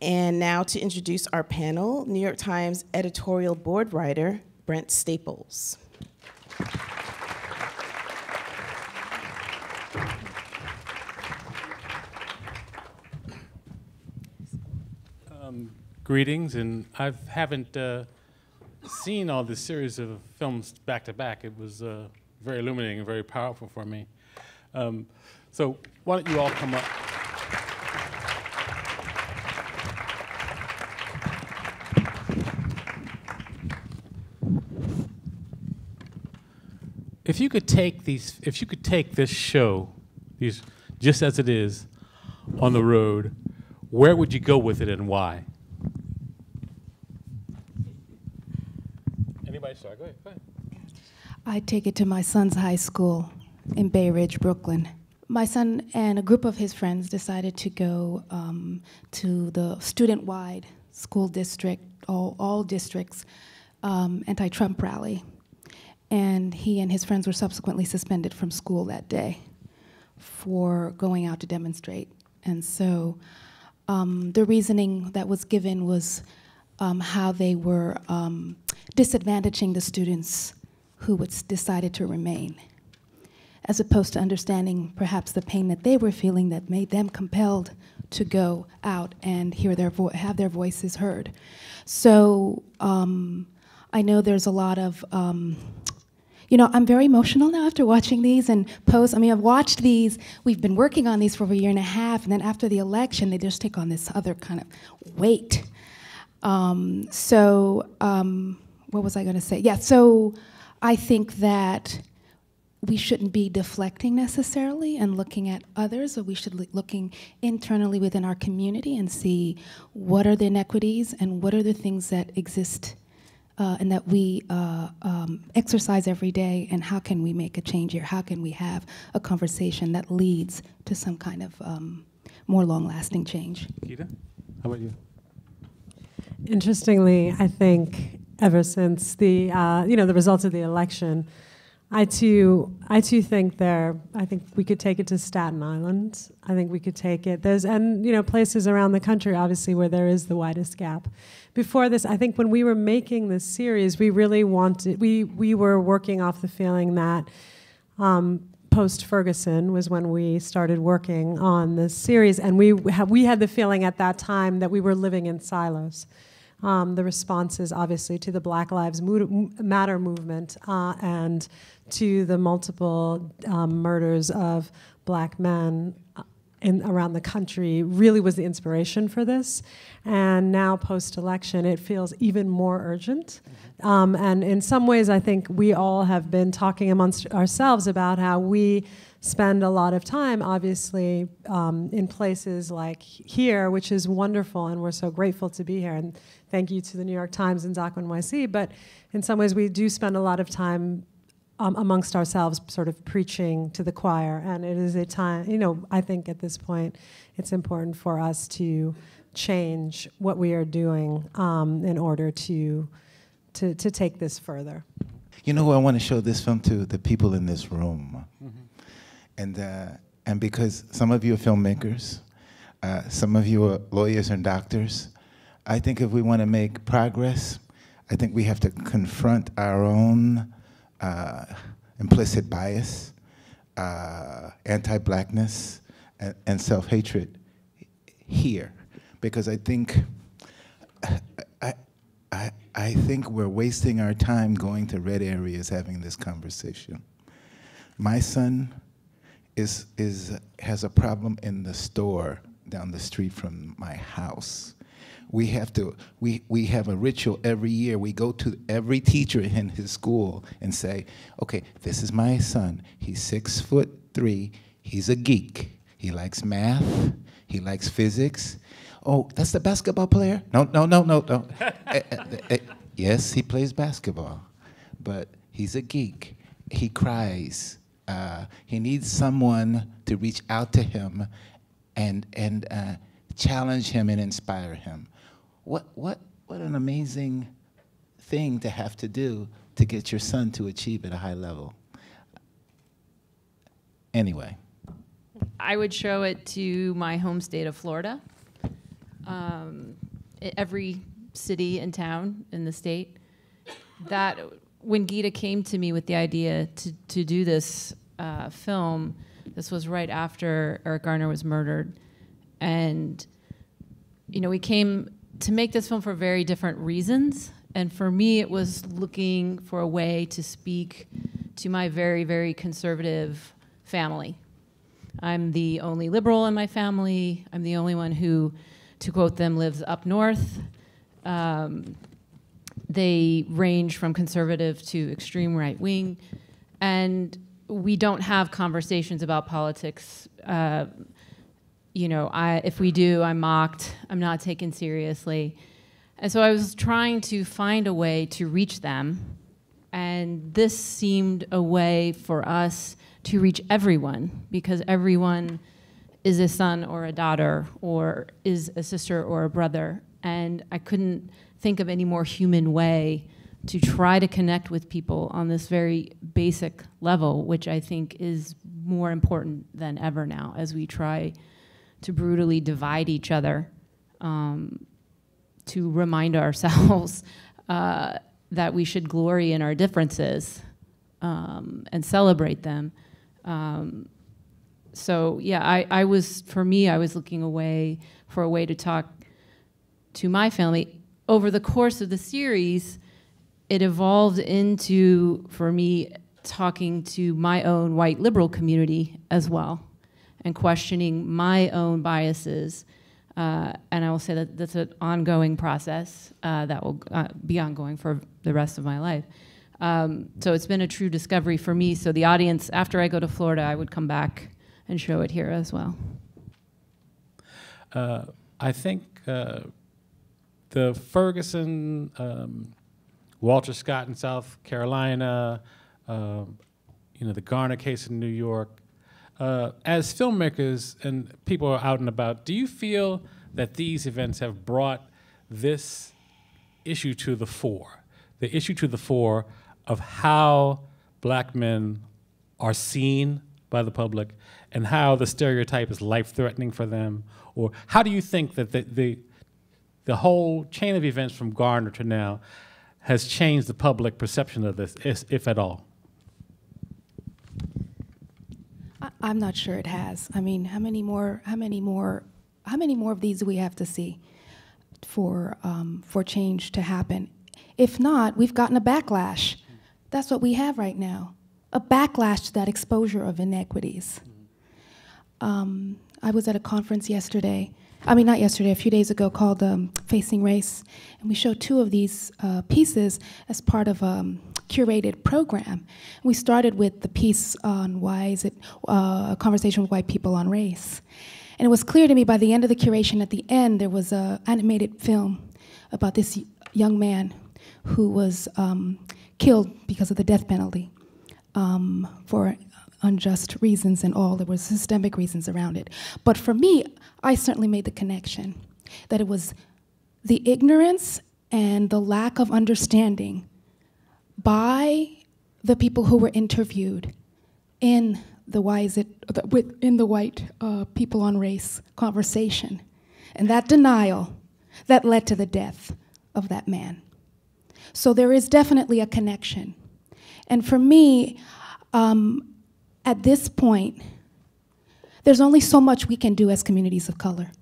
And now to introduce our panel, New York Times Editorial Board writer, Brent Staples. Greetings, and I haven't seen all this series of films back to back. It was very illuminating and very powerful for me. So why don't you all come up? If you could take this show, just as it is, on the road, where would you go with it and why? Anybody start? Go ahead. I'd take it to my son's high school in Bay Ridge, Brooklyn. My son and a group of his friends decided to go to the student-wide school district, all districts, anti-Trump rally. And he and his friends were subsequently suspended from school that day for going out to demonstrate. And so the reasoning that was given was how they were disadvantaging the students who decided to remain, as opposed to understanding perhaps the pain that they were feeling that made them compelled to go out and have their voices heard. So I know there's a lot of, I'm very emotional now after watching these and posts. I mean, I've watched these, we've been working on these for a year and a half, and then after the election, they just take on this other kind of weight. What was I going to say? Yeah, so I think that we shouldn't be deflecting necessarily and looking at others, but we should be looking internally within our community and see what are the inequities and what are the things that exist and that we exercise every day, and how can we make a change here? How can we have a conversation that leads to some kind of more long-lasting change? Geeta, how about you? Interestingly, I think ever since the the results of the election, I too think I think we could take it to Staten Island. I think we could take it. And places around the country, obviously, where there is the widest gap. Before this, I think when we were making this series, we really wanted. We were working off the feeling that post Ferguson was when we started working on this series, and we had the feeling at that time that we were living in silos. The responses, obviously, to the Black Lives Matter movement and to the multiple murders of Black men around the country really was the inspiration for this. And now, post-election, it feels even more urgent. And in some ways, I think we all have been talking amongst ourselves about how we spend a lot of time, obviously, in places like here, which is wonderful, and we're so grateful to be here. And thank you to the New York Times and DACA NYC. But in some ways, we do spend a lot of time amongst ourselves sort of preaching to the choir. And it is a time, I think at this point, it's important for us to change what we are doing in order to take this further. I want to show this film to the people in this room. And because some of you are filmmakers, some of you are lawyers and doctors, I think if we want to make progress, I think we have to confront our own implicit bias, anti-blackness, and self-hatred here. Because I think we're wasting our time going to red areas having this conversation. My son has a problem in the store down the street from my house. We have a ritual every year. We go to every teacher in his school and say, okay, this is my son. He's 6'3". He's a geek. He likes math. He likes physics. Oh, that's the basketball player? No. Yes, he plays basketball, but he's a geek. He cries. He needs someone to reach out to him and challenge him and inspire him. What an amazing thing to have to do to get your son to achieve at a high level. Anyway. I would show it to my home state of Florida. every city and town in the state. That when Geeta came to me with the idea to do this film, this was right after Eric Garner was murdered. And, you know, we came to make this film for very different reasons. And for me, it was looking for a way to speak to my very, very conservative family. I'm the only liberal in my family. I'm the only one who, to quote them, lives up north. They range from conservative to extreme right wing. And we don't have conversations about politics. You know, if we do, I'm mocked. I'm not taken seriously. And so I was trying to find a way to reach them. And this seemed a way for us to reach everyone, because everyone is a son or a daughter, or is a sister or a brother. And I couldn't think of any more human way to try to connect with people on this very basic level, which I think is more important than ever now as we try to brutally divide each other, to remind ourselves that we should glory in our differences and celebrate them. So yeah, for me, I was looking for a way to talk to my family. Over the course of the series, it evolved into, for me, talking to my own white liberal community as well, and questioning my own biases. And I will say that that's an ongoing process that will be ongoing for the rest of my life. So it's been a true discovery for me. So the audience, after I go to Florida, I would come back and show it here as well. I think the Ferguson, Walter Scott in South Carolina, you know, the Garner case in New York. As filmmakers and people are out and about, do you feel that these events have brought this issue to the fore? The issue to the fore of how black men are seen by the public and how the stereotype is life-threatening for them? Or how do you think that the whole chain of events from Garner to now has changed the public perception of this, if at all? I'm not sure it has. I mean, how many more of these do we have to see for change to happen? If not, we've gotten a backlash. That's what we have right now, a backlash to that exposure of inequities. I was at a conference yesterday, a few days ago, called Facing Race, and we showed 2 of these pieces as part of a curated program. We started with the piece on a conversation with white people on race. And it was clear to me by the end of the curation, at the end, there was an animated film about this young man who was killed because of the death penalty for unjust reasons and all. There were systemic reasons around it. But for me, I certainly made the connection that it was the ignorance and the lack of understanding by the people who were interviewed in the white people on race conversation, and that denial that led to the death of that man. So there is definitely a connection. And for me, at this point, there's only so much we can do as communities of color.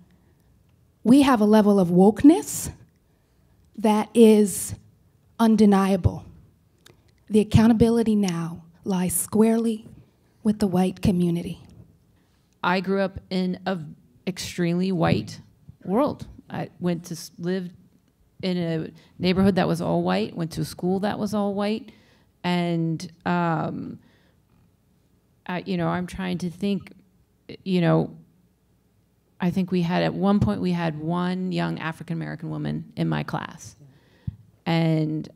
We have a level of wokeness that is undeniable. The accountability now lies squarely with the white community. I grew up in an extremely white world. I lived in a neighborhood that was all white, went to a school that was all white, and I'm trying to think, I think at one point we had one young African-American woman in my class. And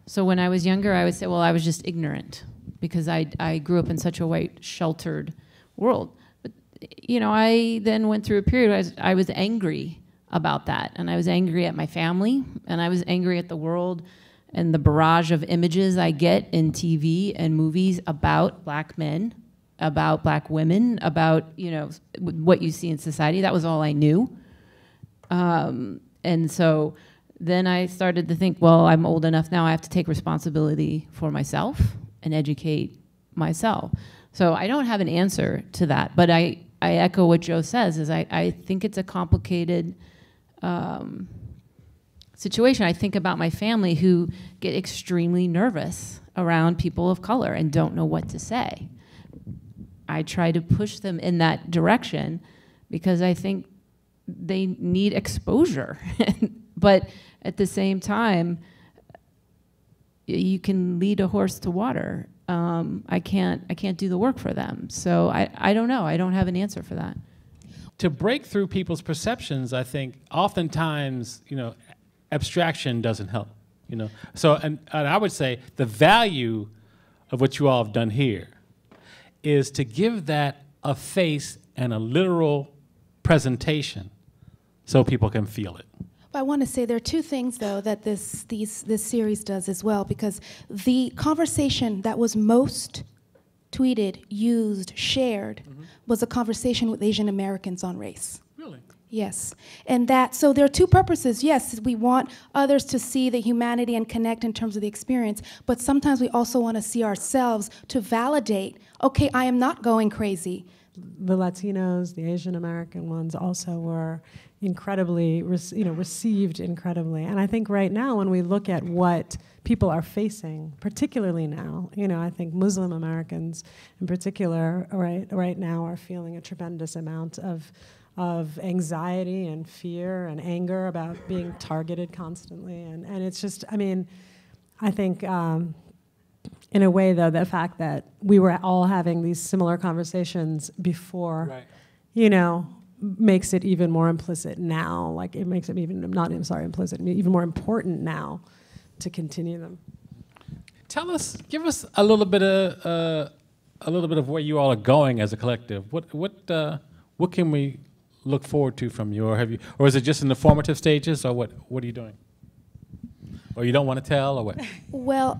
so when I was younger, I would say, well, I was just ignorant because I grew up in such a white, sheltered world. But, I then went through a period where I was angry about that. And I was angry at my family, and I was angry at the world and the barrage of images I get in TV and movies about black men, about black women, about, what you see in society. That was all I knew. And so then I started to think, well, I'm old enough now, I have to take responsibility for myself and educate myself. So I don't have an answer to that, but I echo what Joe says, is I think it's a complicated situation. I think about my family who get extremely nervous around people of color and don't know what to say. I try to push them in that direction because I think they need exposure. But at the same time, you can lead a horse to water. I can't do the work for them. So I don't know. I don't have an answer for that. To break through people's perceptions, I think oftentimes, abstraction doesn't help. So and I would say the value of what you all have done here is to give that a face and a literal presentation so people can feel it. I want to say there are two things, though, that this series does as well, because the conversation that was most tweeted, used, shared, was a conversation with Asian Americans on race. Really? Yes. And so there are two purposes. Yes, we want others to see the humanity and connect in terms of the experience, but sometimes we also want to see ourselves to validate, okay, I am not going crazy. The Latinos, the Asian American ones also were incredibly, received incredibly. And I think right now, when we look at what people are facing, particularly now, I think Muslim Americans in particular, right now, are feeling a tremendous amount of anxiety and fear and anger about being targeted constantly. And it's just, I think, in a way, though, the fact that we were all having these similar conversations before, makes it even more implicit now. Like, it makes it even even more important now to continue them. Give us a little bit of where you all are going as a collective. What can we look forward to from you, or is it just in the formative stages, or what are you doing? Or you don't want to tell, or what? Well,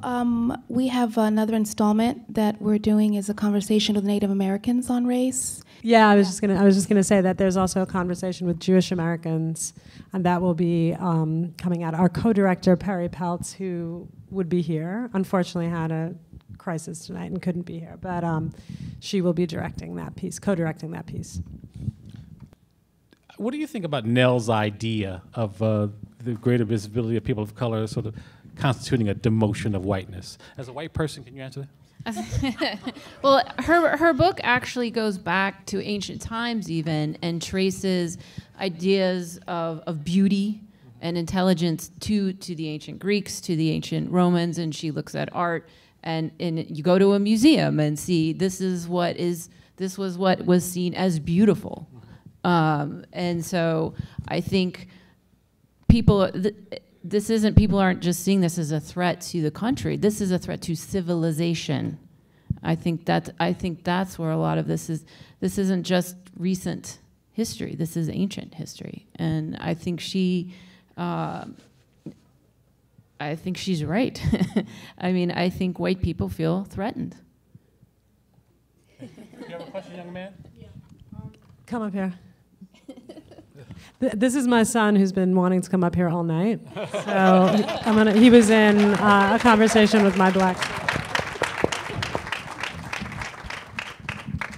we have another installment that we're doing is a conversation with Native Americans on race. Yeah, I was just gonna say that there's also a conversation with Jewish Americans, and that will be coming out. Our co-director Perry Peltz, who would be here, unfortunately had a crisis tonight and couldn't be here, but she will be directing that piece, co-directing that piece. What do you think about Nell's idea of the greater visibility of people of color sort of constituting a demotion of whiteness? As a white person, can you answer that? Well, her book actually goes back to ancient times even and traces ideas of beauty and intelligence to the ancient Greeks, to the ancient Romans, and she looks at art and you go to a museum and see this was what was seen as beautiful. And so I think people aren't just seeing this as a threat to the country. This is a threat to civilization. I think that's where a lot of this is. This isn't just recent history. This is ancient history, and I think she's right. I think white people feel threatened. You have a question, young man? Yeah. Come up here. This is my son who's been wanting to come up here all night. So he was in a conversation with my black.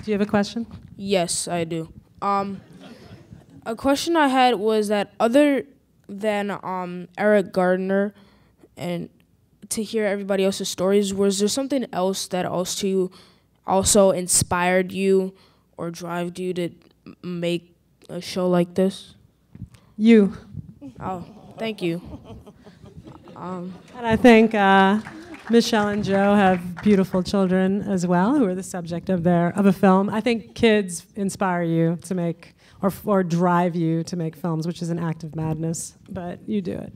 Do you have a question? Yes, I do. A question I had was that other than Eric Gardner and to hear everybody else's stories, was there something else that also inspired you or drove you to make a show like this? You. Oh, thank you. And I think Michèle and Joe have beautiful children as well, who are the subject of a film. I think kids inspire you to make or drive you to make films, which is an act of madness, but you do it.